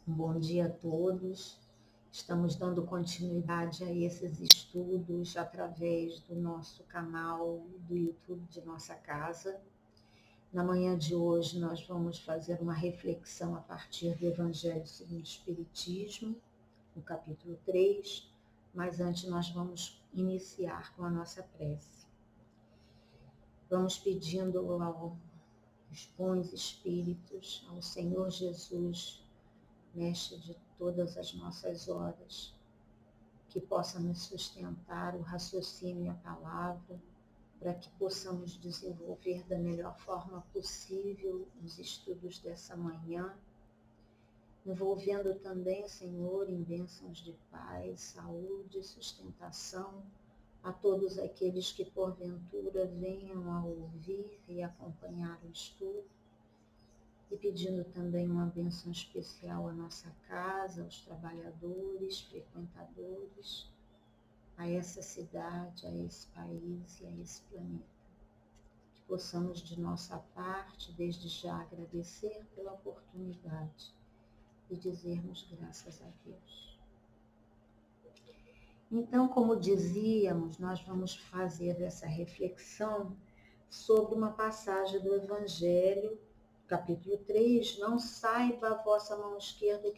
Um bom dia a todos. Estamos dando continuidade a esses estudos através do nosso canal do YouTube de nossa casa. Na manhã de hoje nós vamos fazer uma reflexão a partir do Evangelho segundo o Espiritismo, no capítulo 3, mas antes nós vamos iniciar com a nossa prece. Vamos pedindo aos bons espíritos, ao Senhor Jesus, Mestre de todas as nossas horas, que possa nos sustentar o raciocínio e a palavra, para que possamos desenvolver da melhor forma possível os estudos dessa manhã, envolvendo também, Senhor, em bênçãos de paz, saúde e sustentação a todos aqueles que porventura venham a ouvir e acompanhar o estudo, e pedindo também uma bênção especial à nossa casa, aos trabalhadores, frequentadores, a essa cidade, a esse país e a esse planeta. Que possamos, de nossa parte, desde já agradecer pela oportunidade e dizermos graças a Deus. Então, como dizíamos, nós vamos fazer essa reflexão sobre uma passagem do Evangelho, capítulo 3, não saiba a vossa mão esquerda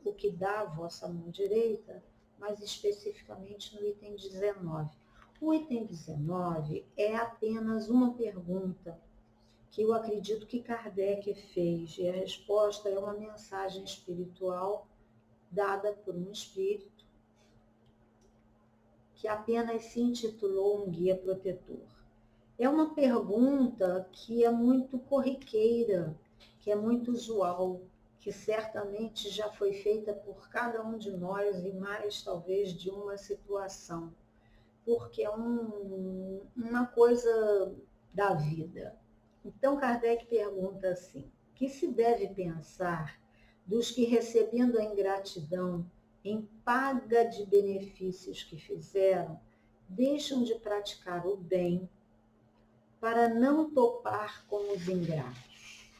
o que dá a vossa mão direita, mas especificamente no item 19. O item 19 é apenas uma pergunta que eu acredito que Kardec fez, e a resposta é uma mensagem espiritual dada por um espírito que apenas se intitulou um guia protetor. É uma pergunta que é muito corriqueira, que é muito usual, que certamente já foi feita por cada um de nós e mais talvez de uma situação, porque é uma coisa da vida. Então Kardec pergunta assim: que se deve pensar dos que, recebendo a ingratidão em paga de benefícios que fizeram, deixam de praticar o bem para não topar com os ingratos?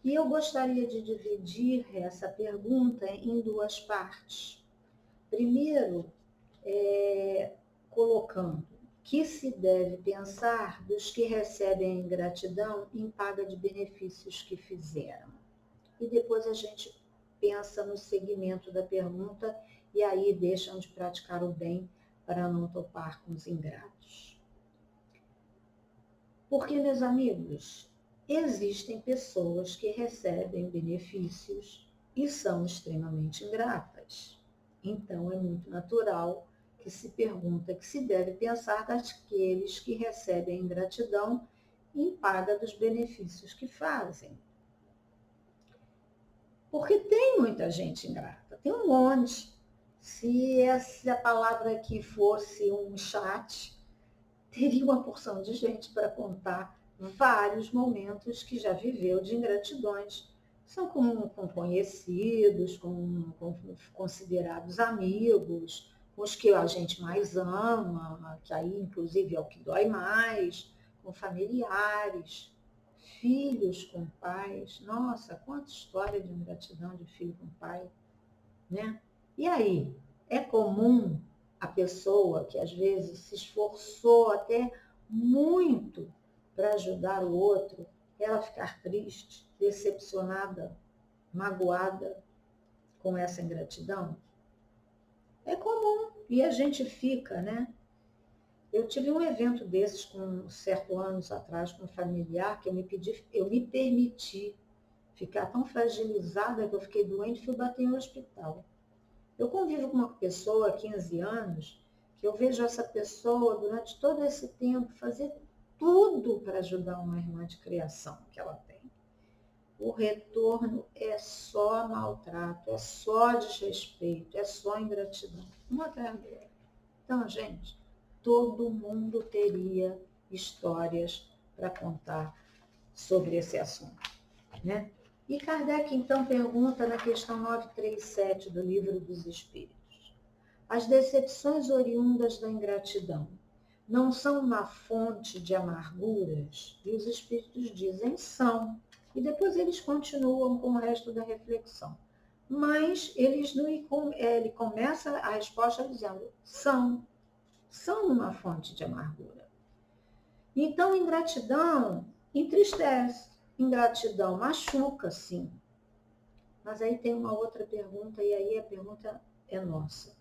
E eu gostaria de dividir essa pergunta em duas partes. Primeiro, colocando que se deve pensar dos que recebem a ingratidão em paga de benefícios que fizeram. E depois a gente pensa no segmento da pergunta e aí deixam de praticar o bem para não topar com os ingratos. Porque, meus amigos, existem pessoas que recebem benefícios e são extremamente ingratas. Então, é muito natural que se pergunta que se deve pensar daqueles que recebem ingratidão em paga dos benefícios que fazem. Porque tem muita gente ingrata, tem um monte. Se essa palavra aqui fosse um chat, teria uma porção de gente para contar vários momentos que já viveu de ingratidões. São com conhecidos, com considerados amigos, os que a gente mais ama, que aí inclusive é o que dói mais, com familiares, filhos com pais. Nossa, quanta história de ingratidão de filho com pai, né? E aí, é comum a pessoa que às vezes se esforçou até muito para ajudar o outro, ela ficar triste, decepcionada, magoada com essa ingratidão? É comum, e a gente fica, né? Eu tive um evento desses com certos anos atrás com um familiar que eu me permiti ficar tão fragilizada que eu fiquei doente e fui bater em um hospital. Eu convivo com uma pessoa há 15 anos, que eu vejo essa pessoa durante todo esse tempo fazer tudo para ajudar uma irmã de criação que ela tem. O retorno é só maltrato, é só desrespeito, é só ingratidão, uma atrás da outra. Então, gente, todo mundo teria histórias para contar sobre esse assunto, né? E Kardec, então, pergunta na questão 937 do Livro dos Espíritos: as decepções oriundas da ingratidão não são uma fonte de amarguras? E os Espíritos dizem são. E depois eles continuam com o resto da reflexão. Mas ele começa a resposta dizendo, são uma fonte de amargura. Então, ingratidão entristece, ingratidão machuca, sim. Mas aí tem uma outra pergunta, e aí a pergunta é nossa.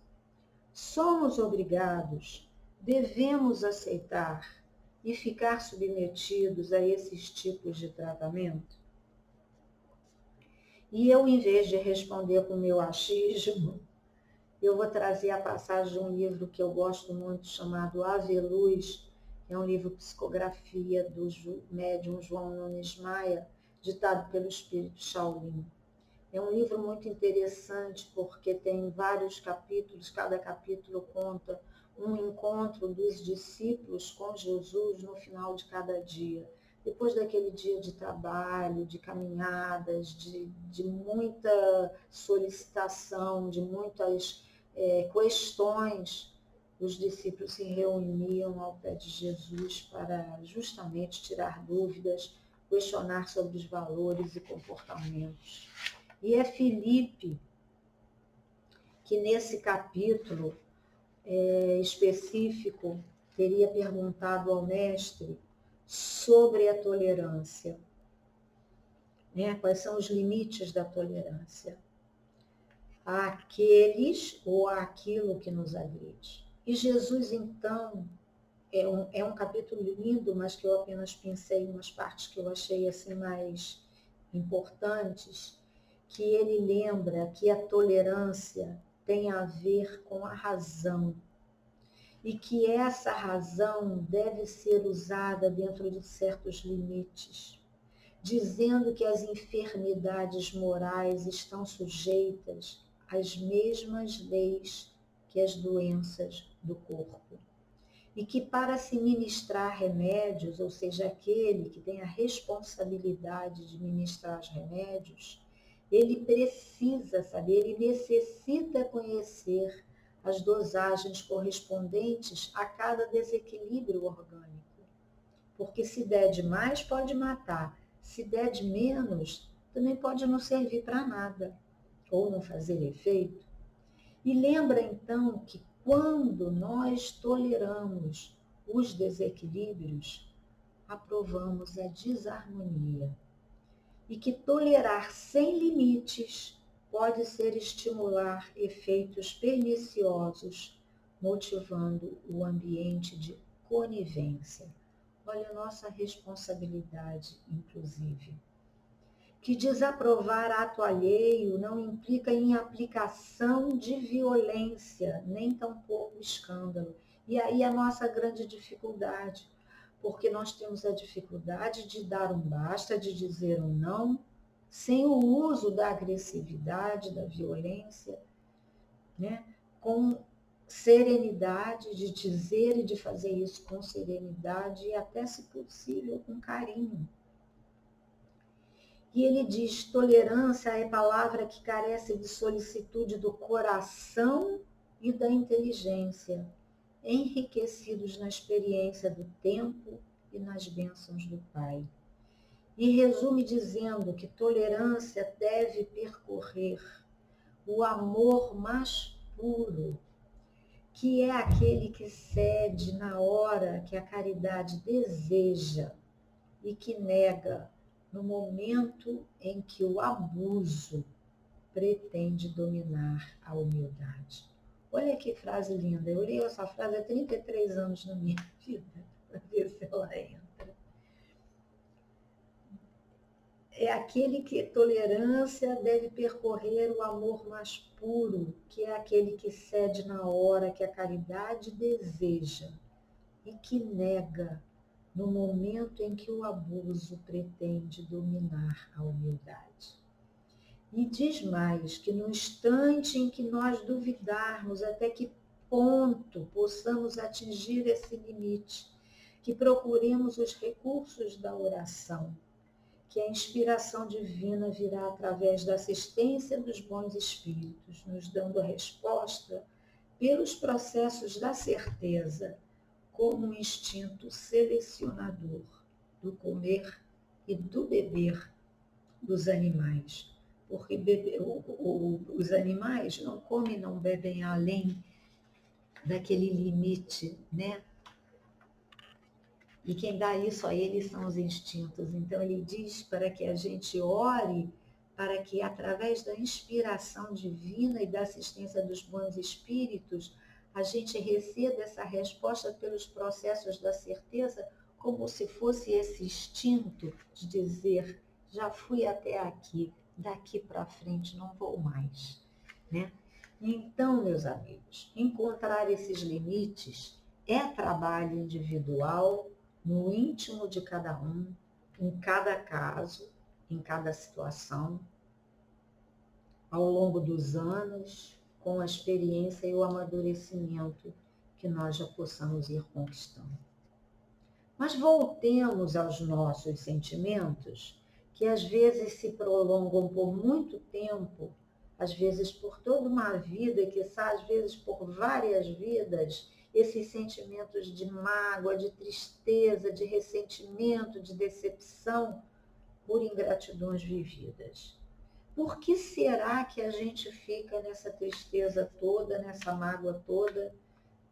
Somos obrigados, devemos aceitar e ficar submetidos a esses tipos de tratamento? E eu, em vez de responder com o meu achismo, eu vou trazer a passagem de um livro que eu gosto muito, chamado Ave Luz, que é um livro psicografia do médium João Nunes Maia, ditado pelo espírito Shaolin. É um livro muito interessante porque tem vários capítulos, cada capítulo conta um encontro dos discípulos com Jesus no final de cada dia. Depois daquele dia de trabalho, de caminhadas, de muita solicitação, de muitas questões, os discípulos se reuniam ao pé de Jesus para justamente tirar dúvidas, questionar sobre os valores e comportamentos. E é Filipe que nesse capítulo específico teria perguntado ao mestre sobre a tolerância, né? Quais são os limites da tolerância àqueles ou àquilo que nos agride. E Jesus, então, é um capítulo lindo, mas que eu apenas pensei em umas partes que eu achei assim mais importantes, que ele lembra que a tolerância tem a ver com a razão e que essa razão deve ser usada dentro de certos limites, dizendo que as enfermidades morais estão sujeitas às mesmas leis que as doenças do corpo. E que para se ministrar remédios, ou seja, aquele que tem a responsabilidade de ministrar os remédios, ele precisa saber, ele necessita conhecer as dosagens correspondentes a cada desequilíbrio orgânico. Porque se der demais, pode matar. Se der de menos, também pode não servir para nada, ou não fazer efeito. E lembra então que quando nós toleramos os desequilíbrios, aprovamos a desarmonia. E que tolerar sem limites pode ser estimular efeitos perniciosos, motivando o ambiente de conivência. Olha a nossa responsabilidade, inclusive. Que desaprovar ato alheio não implica em aplicação de violência, nem tampouco escândalo. E aí a nossa grande dificuldade, porque nós temos a dificuldade de dar um basta, de dizer um não, sem o uso da agressividade, da violência, né? Com serenidade, de dizer e de fazer isso com serenidade e até, se possível, com carinho. E ele diz, tolerância é palavra que carece de solicitude do coração e da inteligência, enriquecidos na experiência do tempo e nas bênçãos do Pai. E resume dizendo que tolerância deve percorrer o amor mais puro, que é aquele que cede na hora que a caridade deseja e que nega no momento em que o abuso pretende dominar a humildade. Olha que frase linda. Eu li essa frase há 33 anos na minha vida, para ver se ela entra. É aquele que tolerância deve percorrer o amor mais puro, que é aquele que cede na hora que a caridade deseja e que nega no momento em que o abuso pretende dominar a humildade. E diz mais, que no instante em que nós duvidarmos até que ponto possamos atingir esse limite, que procuremos os recursos da oração, que a inspiração divina virá através da assistência dos bons espíritos, nos dando a resposta pelos processos da certeza, como um instinto selecionador do comer e do beber dos animais. Porque os animais não comem e não bebem além daquele limite, né? E quem dá isso a eles são os instintos. Então, ele diz para que a gente ore, para que, através da inspiração divina e da assistência dos bons espíritos, a gente receba essa resposta pelos processos da certeza, como se fosse esse instinto de dizer: já fui até aqui, daqui para frente não vou mais, né? Então, meus amigos, encontrar esses limites é trabalho individual, no íntimo de cada um, em cada caso, em cada situação, ao longo dos anos, com a experiência e o amadurecimento que nós já possamos ir conquistando. Mas voltemos aos nossos sentimentos, que às vezes se prolongam por muito tempo, às vezes por toda uma vida, e quiçá às vezes por várias vidas, esses sentimentos de mágoa, de tristeza, de ressentimento, de decepção, por ingratidões vividas. Por que será que a gente fica nessa tristeza toda, nessa mágoa toda,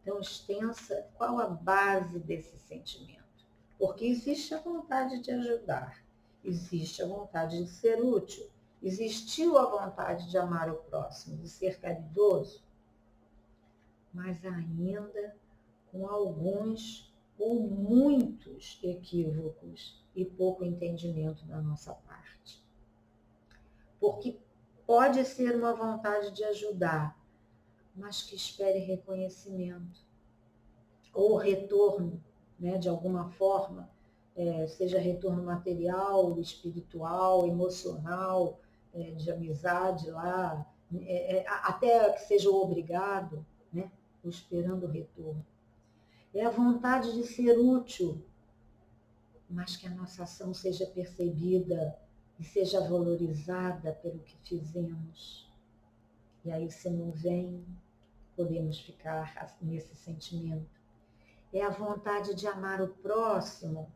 tão extensa? Qual a base desse sentimento? Porque existe a vontade de ajudar, existe a vontade de ser útil, existiu a vontade de amar o próximo, de ser caridoso, mas ainda com alguns ou muitos equívocos e pouco entendimento da nossa parte. Porque pode ser uma vontade de ajudar, mas que espere reconhecimento ou retorno, né, de alguma forma, seja retorno material, espiritual, emocional, de amizade lá, até que seja obrigado, né, esperando o retorno. É a vontade de ser útil, mas que a nossa ação seja percebida e seja valorizada pelo que fizemos. E aí, se não vem, podemos ficar nesse sentimento. É a vontade de amar o próximo,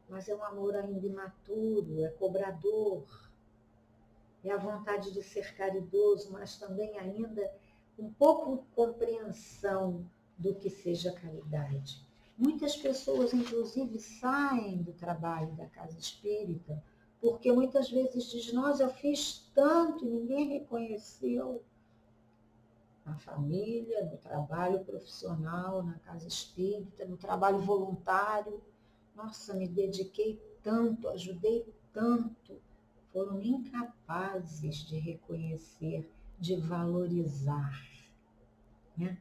mas é um amor ainda imaturo, é cobrador. É a vontade de ser caridoso, mas também ainda com pouco compreensão do que seja caridade. Muitas pessoas, inclusive, saem do trabalho da casa espírita, porque muitas vezes diz: nossa, eu fiz tanto e ninguém reconheceu. Na família, no trabalho profissional, na casa espírita, no trabalho voluntário. Nossa, me dediquei tanto, ajudei tanto. Foram incapazes de reconhecer, de valorizar, né?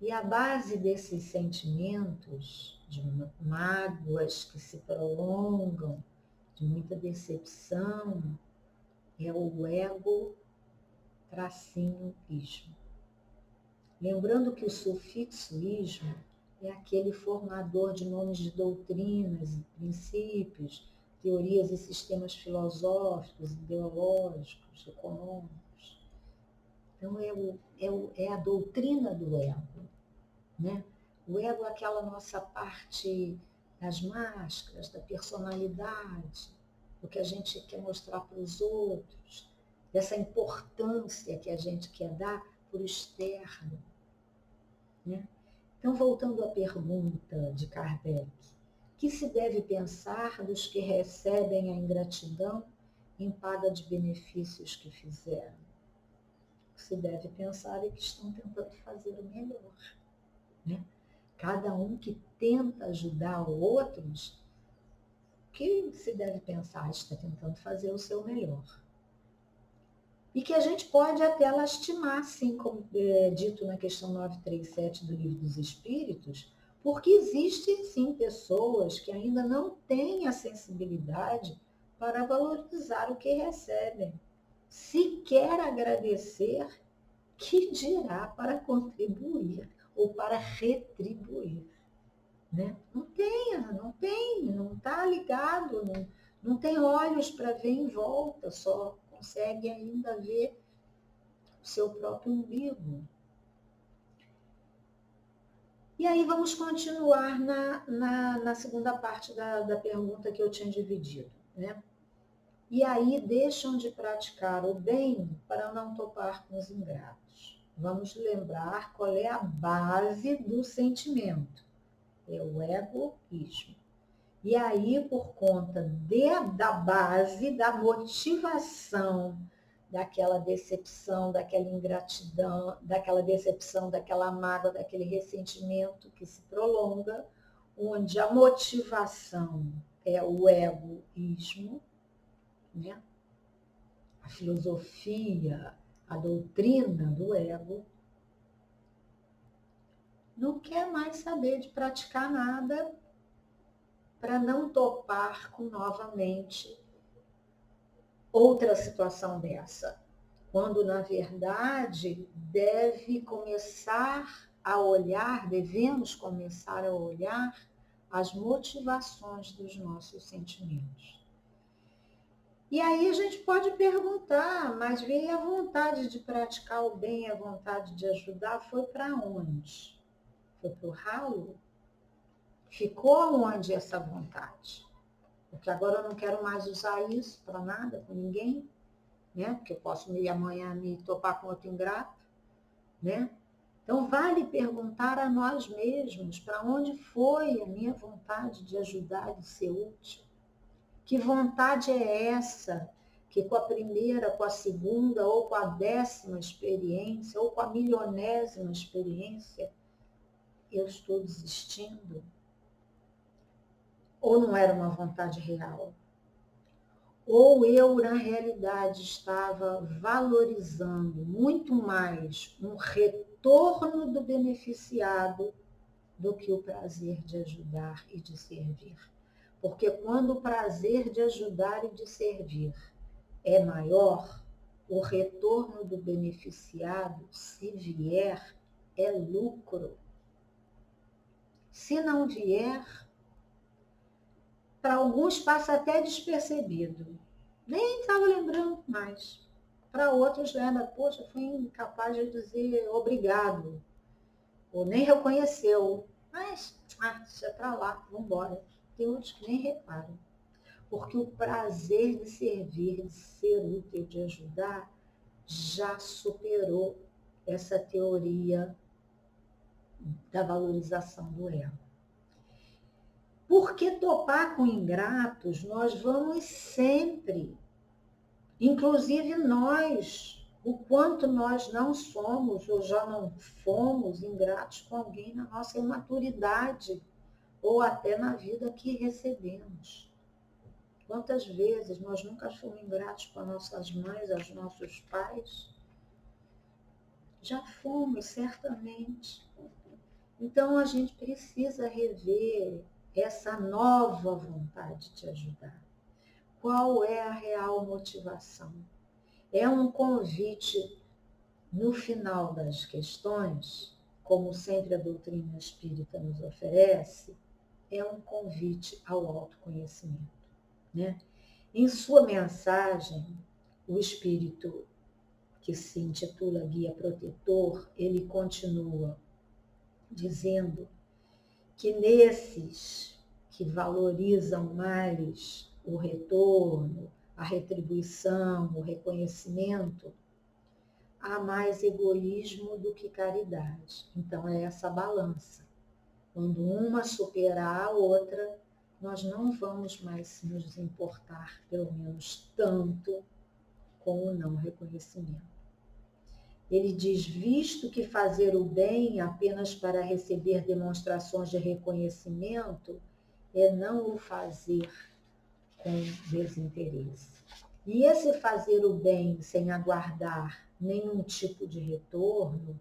E a base desses sentimentos, de mágoas que se prolongam, de muita decepção, é o ego tracinho ismo. Lembrando que o sufixo ismo é aquele formador de nomes de doutrinas e princípios, teorias e sistemas filosóficos, ideológicos, econômicos. Então, é a doutrina do ego, né? O ego é aquela nossa parte das máscaras, da personalidade, do que a gente quer mostrar para os outros, dessa importância que a gente quer dar para o externo, né? Então, voltando à pergunta de Kardec, que se deve pensar dos que recebem a ingratidão em paga de benefícios que fizeram? O que se deve pensar é que estão tentando fazer o melhor, né? Cada um que tenta ajudar outros, o que se deve pensar? Está tentando fazer o seu melhor. E que a gente pode até lastimar, assim como é dito na questão 937 do Livro dos Espíritos, porque existem, sim, pessoas que ainda não têm a sensibilidade para valorizar o que recebem. Se quer agradecer, que dirá para contribuir ou para retribuir, né? Não está ligado, não tem olhos para ver em volta, só consegue ainda ver o seu próprio umbigo. E aí vamos continuar na segunda parte da pergunta que eu tinha dividido, né? e aí deixam de praticar o bem para não topar com os ingratos. Vamos lembrar qual é a base do sentimento. É o egoísmo. E aí, por conta da base, da motivação, daquela decepção, daquela ingratidão, daquela decepção, daquela mágoa, daquele ressentimento que se prolonga, onde a motivação é o egoísmo, né? A filosofia, a doutrina do ego, não quer mais saber de praticar nada para não topar com novamente outra situação dessa. Quando, na verdade, devemos começar a olhar as motivações dos nossos sentimentos. E aí a gente pode perguntar, mas veio a vontade de praticar o bem, a vontade de ajudar, foi para onde? Foi para o ralo? Ficou onde essa vontade? Porque agora eu não quero mais usar isso para nada, com ninguém, né? Porque eu posso amanhã me topar com outro ingrato, né? Então vale perguntar a nós mesmos para onde foi a minha vontade de ajudar, de ser útil. Que vontade é essa que com a primeira, com a segunda, ou com a 10ª experiência, ou com a milionésima experiência, eu estou desistindo? Ou não era uma vontade real? Ou eu, na realidade, estava valorizando muito mais um retorno do beneficiado do que o prazer de ajudar e de servir? Porque quando o prazer de ajudar e de servir é maior, o retorno do beneficiado, se vier, é lucro. Se não vier, para alguns passa até despercebido. Nem estava lembrando mais. Para outros lembra, poxa, fui incapaz de dizer obrigado. Ou nem reconheceu. Mas, deixa para lá, vamos embora. Tem outros que nem reparam. Porque o prazer de servir, de ser útil, de ajudar, já superou essa teoria da valorização do ego. Porque topar com ingratos, nós vamos sempre, inclusive nós, o quanto nós não somos ou já não fomos ingratos com alguém na nossa imaturidade ou até na vida que recebemos. Quantas vezes nós nunca fomos ingratos com as nossas mães, os nossos pais? Já fomos, certamente. Então, a gente precisa rever essa nova vontade de ajudar. Qual é a real motivação? É um convite, no final das questões, como sempre a doutrina espírita nos oferece, é um convite ao autoconhecimento, né? Em sua mensagem, o espírito que se intitula Guia Protetor, ele continua dizendo que nesses que valorizam mais o retorno, a retribuição, o reconhecimento, há mais egoísmo do que caridade. Então é essa balança. Quando uma superar a outra, nós não vamos mais nos importar, pelo menos tanto, com o não reconhecimento. Ele diz, visto que fazer o bem apenas para receber demonstrações de reconhecimento é não o fazer com desinteresse. E esse fazer o bem sem aguardar nenhum tipo de retorno,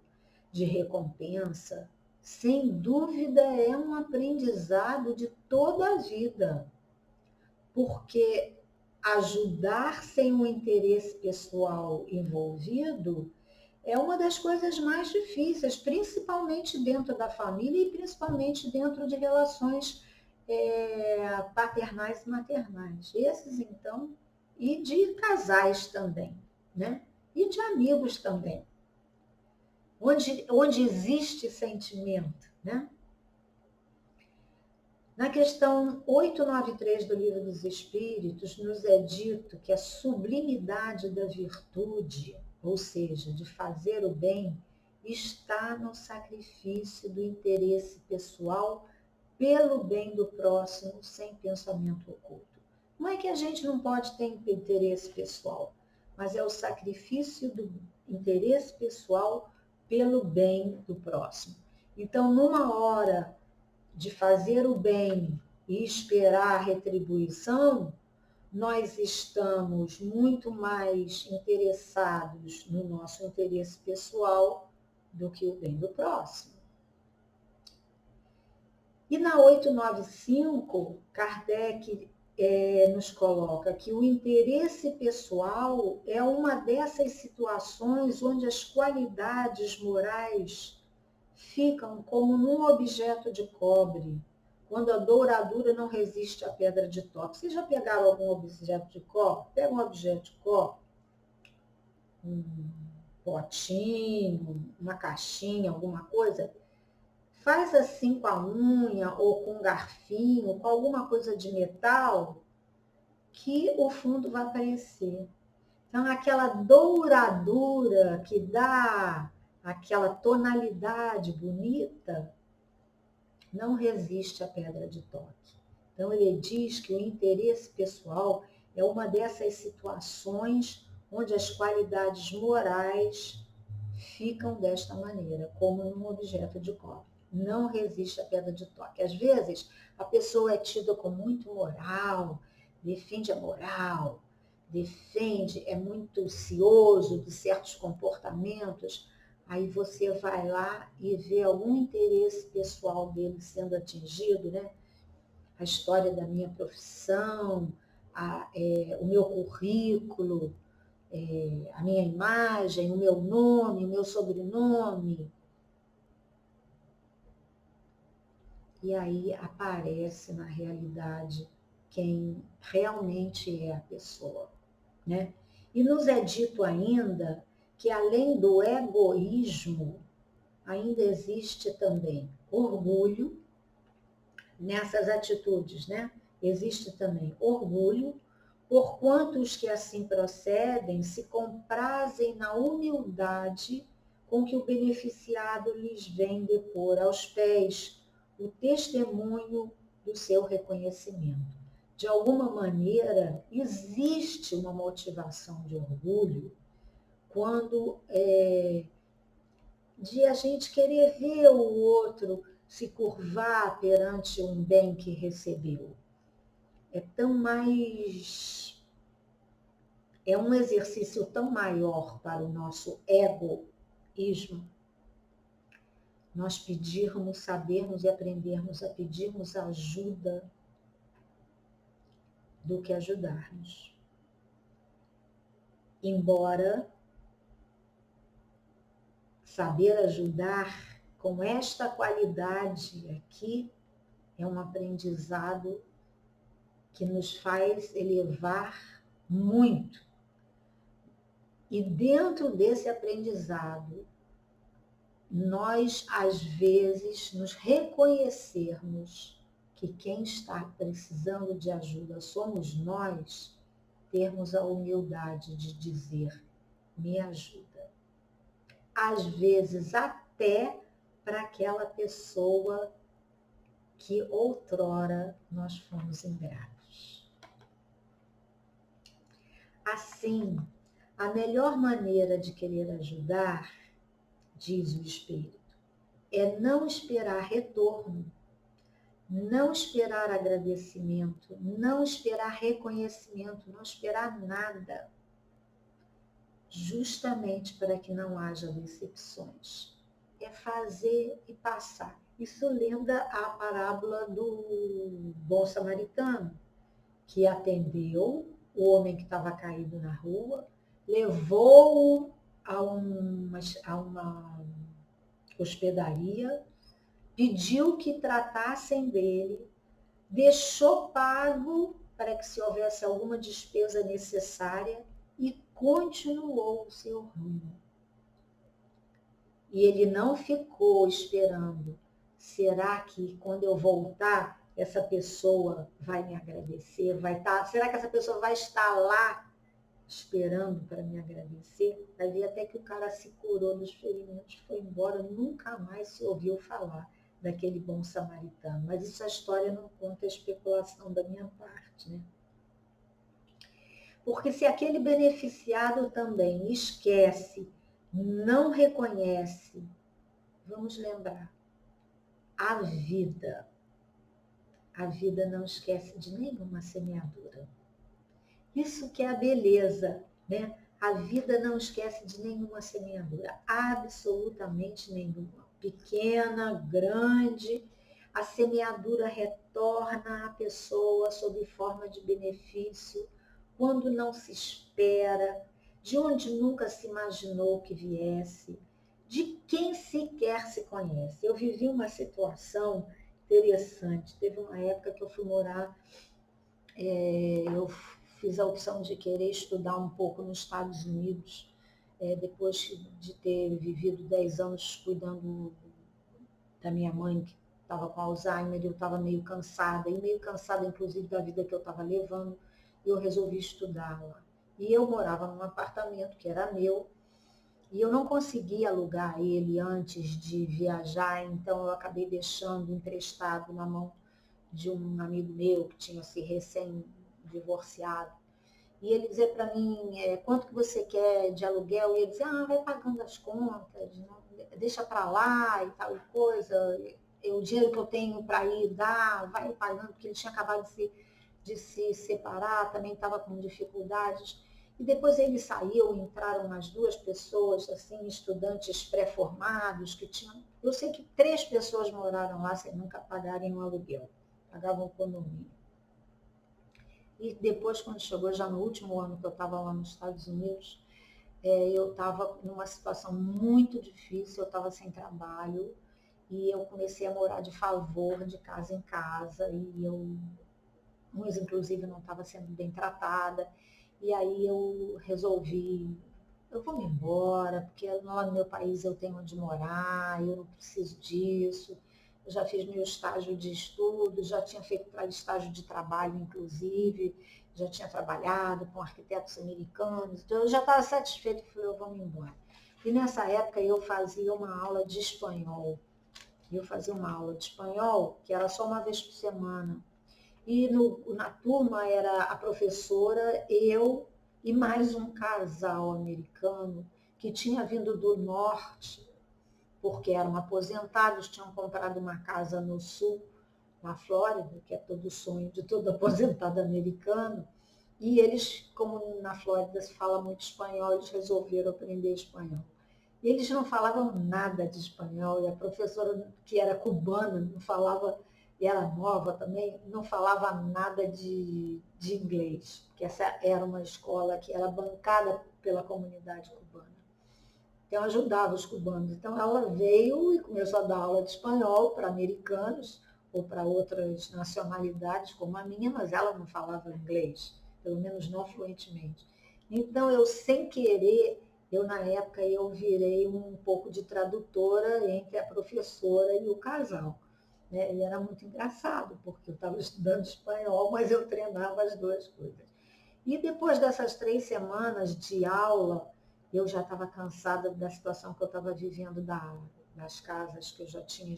de recompensa, sem dúvida é um aprendizado de toda a vida. Porque ajudar sem um interesse pessoal envolvido é uma das coisas mais difíceis, principalmente dentro da família e principalmente dentro de relações paternais e maternais. Esses, então, e de casais também, né? E de amigos também. Onde existe sentimento, né? Na questão 893 do Livro dos Espíritos, nos é dito que a sublimidade da virtude, ou seja, de fazer o bem, está no sacrifício do interesse pessoal pelo bem do próximo, sem pensamento oculto. Não é que a gente não pode ter interesse pessoal, mas é o sacrifício do interesse pessoal pelo bem do próximo. Então, numa hora de fazer o bem e esperar a retribuição, nós estamos muito mais interessados no nosso interesse pessoal do que o bem do próximo. E na 895, Kardec nos coloca que o interesse pessoal é uma dessas situações onde as qualidades morais ficam como num objeto de cobre, quando a douradura não resiste à pedra de toque. Vocês já pegaram algum objeto de cobre? Pega um objeto de cobre, um potinho, uma caixinha, alguma coisa, faz assim com a unha ou com um garfinho, com alguma coisa de metal, que o fundo vai aparecer. Então, aquela douradura que dá aquela tonalidade bonita, não resiste à pedra de toque. Então, ele diz que o interesse pessoal é uma dessas situações onde as qualidades morais ficam desta maneira, como um objeto de cobre. Não resiste à pedra de toque. Às vezes, a pessoa é tida com muito moral, defende a moral, é muito cioso de certos comportamentos. Aí você vai lá e vê algum interesse pessoal dele sendo atingido, né? A história da minha profissão, o meu currículo, a minha imagem, o meu nome, o meu sobrenome. E aí aparece na realidade quem realmente é a pessoa, né? E nos é dito ainda que além do egoísmo, ainda existe também orgulho nessas atitudes, né? Existe também orgulho, porquanto os que assim procedem se comprazem na humildade com que o beneficiado lhes vem depor aos pés o testemunho do seu reconhecimento. De alguma maneira, existe uma motivação de orgulho quando de a gente querer ver o outro se curvar perante um bem que recebeu. É um exercício tão maior para o nosso egoísmo, nós pedirmos, sabermos e aprendermos a pedirmos ajuda do que ajudarmos. Embora saber ajudar com esta qualidade aqui é um aprendizado que nos faz elevar muito. E dentro desse aprendizado, nós, às vezes, nos reconhecermos que quem está precisando de ajuda somos nós, termos a humildade de dizer, me ajuda. Às vezes, até para aquela pessoa que outrora nós fomos ingratos. Assim, a melhor maneira de querer ajudar, diz o Espírito, é não esperar retorno, não esperar agradecimento, não esperar reconhecimento, não esperar nada, justamente para que não haja decepções. É fazer e passar. Isso lembra a parábola do bom samaritano, que atendeu o homem que estava caído na rua, levou-o a uma hospedaria, pediu que tratassem dele, deixou pago para que se houvesse alguma despesa necessária e continuou o seu rumo. E ele não ficou esperando. Será que quando eu voltar essa pessoa vai me agradecer? Será que essa pessoa vai estar lá esperando para me agradecer? Vai ver até que o cara se curou dos ferimentos, foi embora, nunca mais se ouviu falar daquele bom samaritano. Mas isso a história não conta, a especulação da minha parte, né? Porque se aquele beneficiado também esquece, não reconhece, vamos lembrar, a vida não esquece de nenhuma semeadura. Isso que é a beleza, né? A vida não esquece de nenhuma semeadura, absolutamente nenhuma. Pequena, grande, a semeadura retorna à pessoa sob forma de benefício, quando não se espera, de onde nunca se imaginou que viesse, de quem sequer se conhece. Eu vivi uma situação interessante. Teve uma época que eu fui morar, eu fiz a opção de querer estudar um pouco nos Estados Unidos, depois de ter vivido 10 anos cuidando da minha mãe, que estava com Alzheimer. Eu estava meio cansada, e meio cansada inclusive da vida que eu estava levando, e eu resolvi estudar lá. E eu morava num apartamento que era meu, e eu não conseguia alugar ele antes de viajar, então eu acabei deixando emprestado na mão de um amigo meu que tinha se recém-divorciado. E ele dizia para mim, quanto que você quer de aluguel? E ele dizia, vai pagando as contas, não, deixa para lá e tal coisa. O dinheiro que eu tenho para ir dar, vai pagando, porque ele tinha acabado de se separar, também estava com dificuldades. E depois ele saiu, entraram mais 2 pessoas, assim, estudantes pré-formados, que tinham... Eu sei que 3 pessoas moraram lá sem nunca pagarem um aluguel, pagavam condomínio. E depois, quando chegou já no último ano que eu estava lá nos Estados Unidos, eu estava numa situação muito difícil, eu estava sem trabalho, e eu comecei a morar de favor, de casa em casa, e uns inclusive não estava sendo bem tratada, e aí eu resolvi, eu vou me embora, porque lá no meu país eu tenho onde morar, eu não preciso disso. Eu já fiz meu estágio de estudo, já tinha feito estágio de trabalho, inclusive, já tinha trabalhado com arquitetos americanos, então eu já estava satisfeita, falei, eu vou me embora. E nessa época eu fazia uma aula de espanhol. Eu fazia uma aula de espanhol, que era só uma vez por semana. E na turma era a professora, eu e mais um casal americano que tinha vindo do norte, porque eram aposentados, tinham comprado uma casa no sul, na Flórida, que é todo o sonho de todo aposentado americano. E eles, como na Flórida se fala muito espanhol, eles resolveram aprender espanhol. E eles não falavam nada de espanhol, e a professora, que era cubana, não falava, e era nova também, não falava nada de inglês, porque essa era uma escola que era bancada pela comunidade cubana. Então, ajudava os cubanos. Então, ela veio e começou a dar aula de espanhol para americanos ou para outras nacionalidades, como a minha, mas ela não falava inglês, pelo menos não fluentemente. Então, eu, sem querer, na época, eu virei um pouco de tradutora entre a professora e o casal. Né? E era muito engraçado, porque eu estava estudando espanhol, mas eu treinava as 2 coisas. E depois dessas 3 semanas de aula, eu já estava cansada da situação que eu estava vivendo das casas que eu já tinha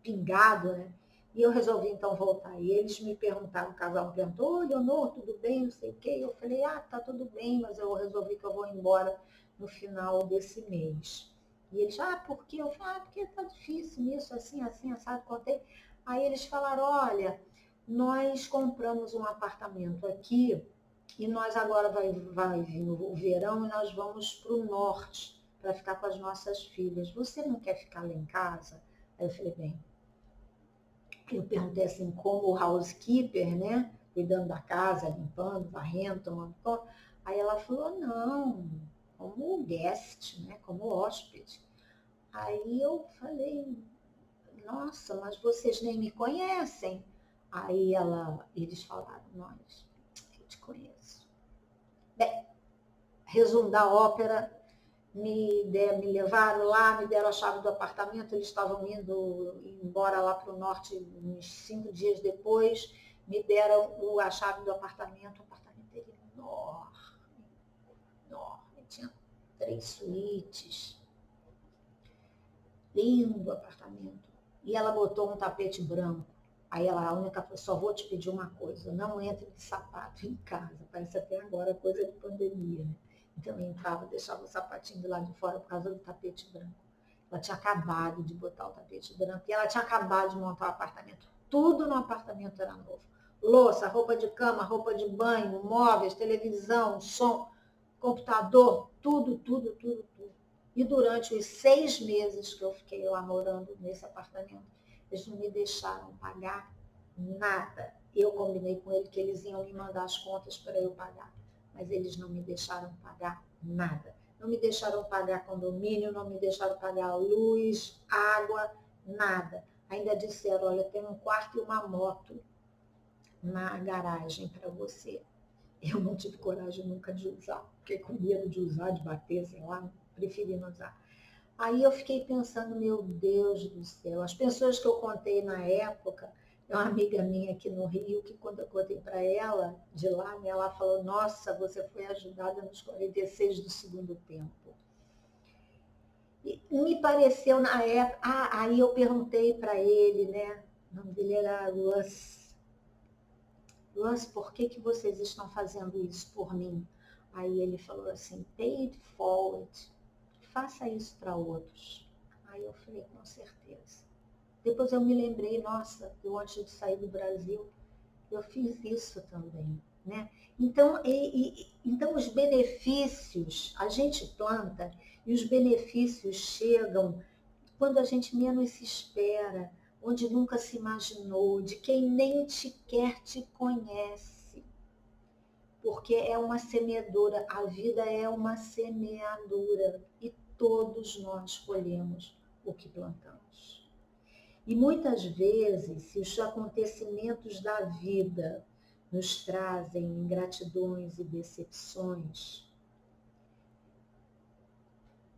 pingado, né? E eu resolvi então voltar. E eles me perguntaram, o casal me perguntou, Leonor, tudo bem, não sei o quê. Eu falei, tá tudo bem, mas eu resolvi que eu vou embora no final desse mês. E eles, por quê? Eu falei, porque tá difícil nisso, assim, assado, contei. Aí eles falaram, olha, nós compramos um apartamento aqui e nós agora vai vir o verão e nós vamos para o norte para ficar com as nossas filhas. Você não quer ficar lá em casa? Aí eu falei, bem, eu perguntei assim, como housekeeper, né? Cuidando da casa, limpando, varrendo, tomando conta. Aí ela falou, não, como guest, né? Como hóspede. Aí eu falei, nossa, mas vocês nem me conhecem. Aí eles falaram, nós, eu te conheço. Bem, resumo da ópera, me levaram lá, me deram a chave do apartamento, eles estavam indo embora lá para o norte uns 5 dias depois, me deram a chave do apartamento, o apartamento era enorme, enorme, tinha 3 suítes, lindo apartamento. E ela botou um tapete branco. Aí ela, a única coisa, só vou te pedir uma coisa, não entre de sapato em casa. Parece até agora coisa de pandemia, né? Então eu entrava, deixava o sapatinho do lado de fora por causa do tapete branco. Ela tinha acabado de botar o tapete branco e ela tinha acabado de montar o apartamento. Tudo no apartamento era novo. Louça, roupa de cama, roupa de banho, móveis, televisão, som, computador, tudo, tudo, tudo, tudo. E durante os 6 meses que eu fiquei lá morando nesse apartamento, eles não me deixaram pagar nada. Eu combinei com ele que eles iam me mandar as contas para eu pagar, mas eles não me deixaram pagar nada. Não me deixaram pagar condomínio, não me deixaram pagar luz, água, nada. Ainda disseram, olha, tem um quarto e uma moto na garagem para você. Eu não tive coragem nunca de usar, porque com medo de usar, de bater, sei lá, preferi não usar. Aí eu fiquei pensando, meu Deus do céu, as pessoas que eu contei na época, uma amiga minha aqui no Rio, que quando eu contei para ela, de lá, né, ela falou, nossa, você foi ajudada nos 46 do segundo tempo. E me pareceu na época, aí eu perguntei para ele, né, o nome dele era Russ, por que vocês estão fazendo isso por mim? Aí ele falou assim, pay it forward, faça isso para outros. Aí eu falei, com certeza. Depois eu me lembrei, nossa, eu antes de sair do Brasil, eu fiz isso também, né? Então, então os benefícios, a gente planta e os benefícios chegam quando a gente menos se espera, onde nunca se imaginou, de quem nem sequer te conhece. Porque é uma semeadura, a vida é uma semeadura e todos nós colhemos o que plantamos. E muitas vezes, se os acontecimentos da vida nos trazem ingratidões e decepções,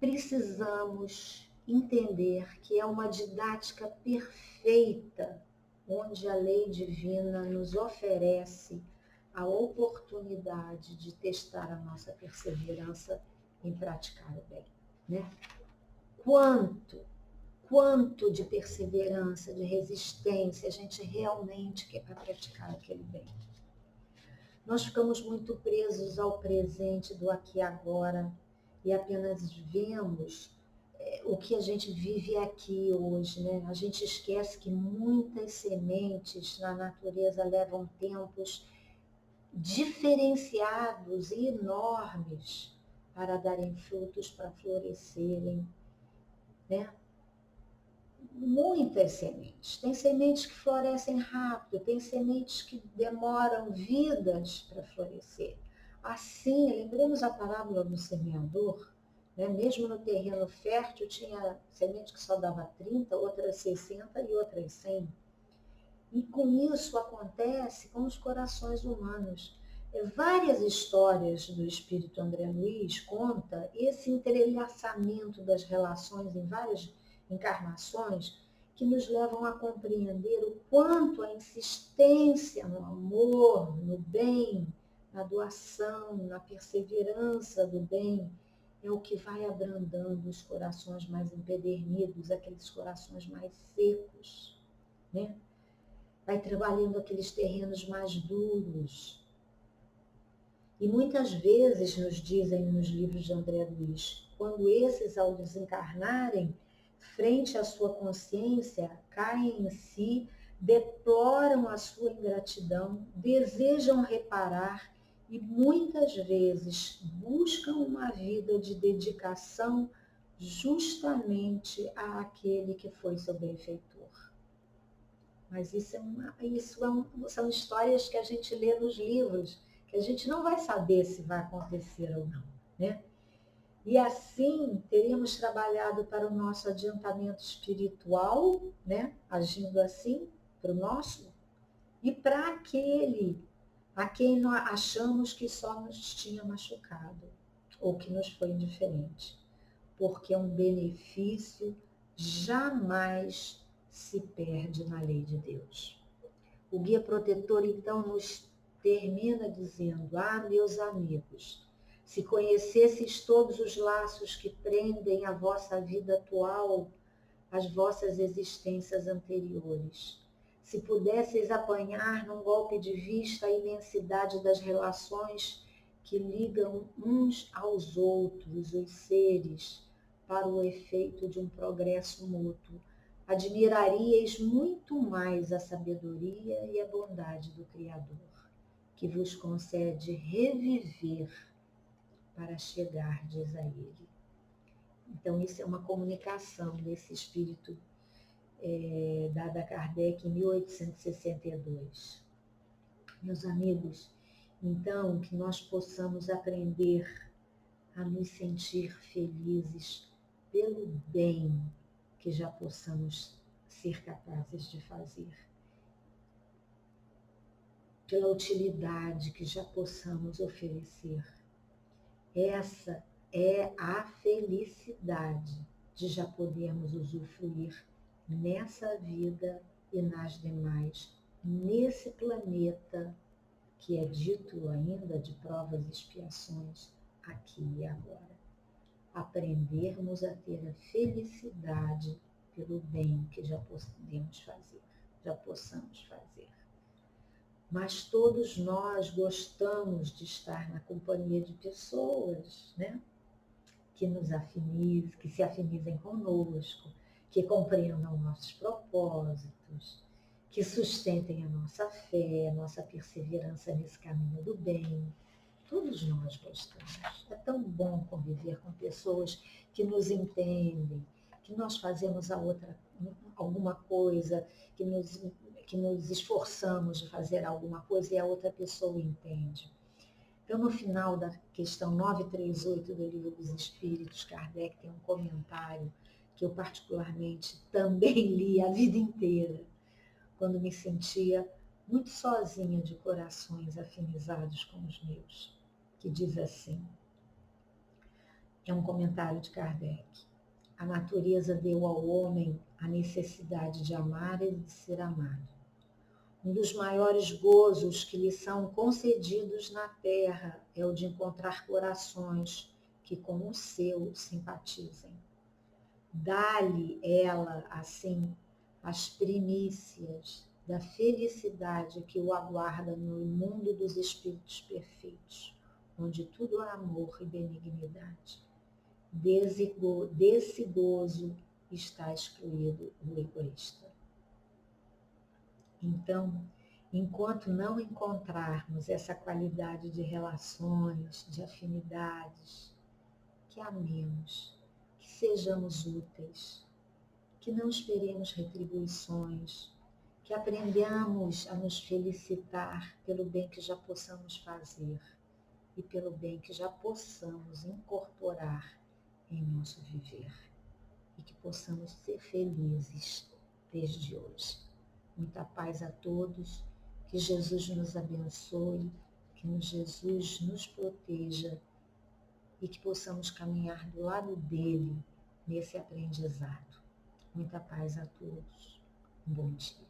precisamos entender que é uma didática perfeita, onde a lei divina nos oferece a oportunidade de testar a nossa perseverança em praticar o bem, né? Quanto de perseverança, de resistência a gente realmente quer para praticar aquele bem. Nós ficamos muito presos ao presente do aqui e agora e apenas vemos o que a gente vive aqui hoje, né? A gente esquece que muitas sementes na natureza levam tempos diferenciados e enormes para darem frutos, para florescerem, né? Muitas sementes. Tem sementes que florescem rápido, tem sementes que demoram vidas para florescer. Assim, lembremos a parábola do semeador, né? Mesmo no terreno fértil, tinha semente que só dava 30, outras 60 e outras 100. E com isso acontece com os corações humanos. Várias histórias do Espírito André Luiz conta esse entrelaçamento das relações em várias encarnações que nos levam a compreender o quanto a insistência no amor, no bem, na doação, na perseverança do bem, é o que vai abrandando os corações mais empedernidos, aqueles corações mais secos, né? Vai trabalhando aqueles terrenos mais duros. E muitas vezes nos dizem nos livros de André Luiz, quando esses, ao desencarnarem, frente à sua consciência, caem em si, deploram a sua ingratidão, desejam reparar e muitas vezes buscam uma vida de dedicação justamente àquele que foi seu benfeitor. Mas são histórias que a gente lê nos livros, que a gente não vai saber se vai acontecer ou não, né? E assim, teríamos trabalhado para o nosso adiantamento espiritual, né? Agindo assim, para o nosso, e para aquele a quem nós achamos que só nos tinha machucado, ou que nos foi indiferente. porque um benefício jamais se perde na lei de Deus. O guia protetor, então, nos termina dizendo: meus amigos, se conhecesseis todos os laços que prendem a vossa vida atual às vossas existências anteriores, se pudesseis apanhar num golpe de vista a imensidade das relações que ligam uns aos outros, os seres, para o efeito de um progresso mútuo, admiraríeis muito mais a sabedoria e a bondade do Criador, que vos concede reviver para chegardes a Ele. Então, isso é uma comunicação desse espírito dada a Kardec em 1862. Meus amigos, então, que nós possamos aprender a nos sentir felizes pelo bem que já possamos ser capazes de fazer, pela utilidade que já possamos oferecer. Essa é a felicidade de já podermos usufruir nessa vida e nas demais, nesse planeta que é dito ainda de provas e expiações, aqui e agora. Aprendermos a ter a felicidade pelo bem que já podemos fazer, já possamos fazer. Mas todos nós gostamos de estar na companhia de pessoas, né? Que se afinizem conosco, que compreendam nossos propósitos, que sustentem a nossa fé, a nossa perseverança nesse caminho do bem. Todos nós gostamos. É tão bom conviver com pessoas que nos entendem, que nós fazemos alguma coisa, que nos esforçamos de fazer alguma coisa e a outra pessoa entende. Então, no final da questão 938 do Livro dos Espíritos, Kardec tem um comentário que eu particularmente também li a vida inteira, quando me sentia muito sozinha de corações afinizados com os meus, que diz assim, é um comentário de Kardec: a natureza deu ao homem a necessidade de amar e de ser amado. Um dos maiores gozos que lhe são concedidos na terra é o de encontrar corações que com o seu simpatizem. Dá-lhe ela, assim, as primícias da felicidade que o aguarda no mundo dos espíritos perfeitos, onde tudo é amor e benignidade. Desse gozo está excluído o egoísta. Então, enquanto não encontrarmos essa qualidade de relações, de afinidades, que amemos, que sejamos úteis, que não esperemos retribuições, que aprendamos a nos felicitar pelo bem que já possamos fazer e pelo bem que já possamos incorporar em nosso viver e que possamos ser felizes desde hoje. Muita paz a todos, que Jesus nos abençoe, que Jesus nos proteja e que possamos caminhar do lado dele nesse aprendizado. Muita paz a todos. Um bom dia.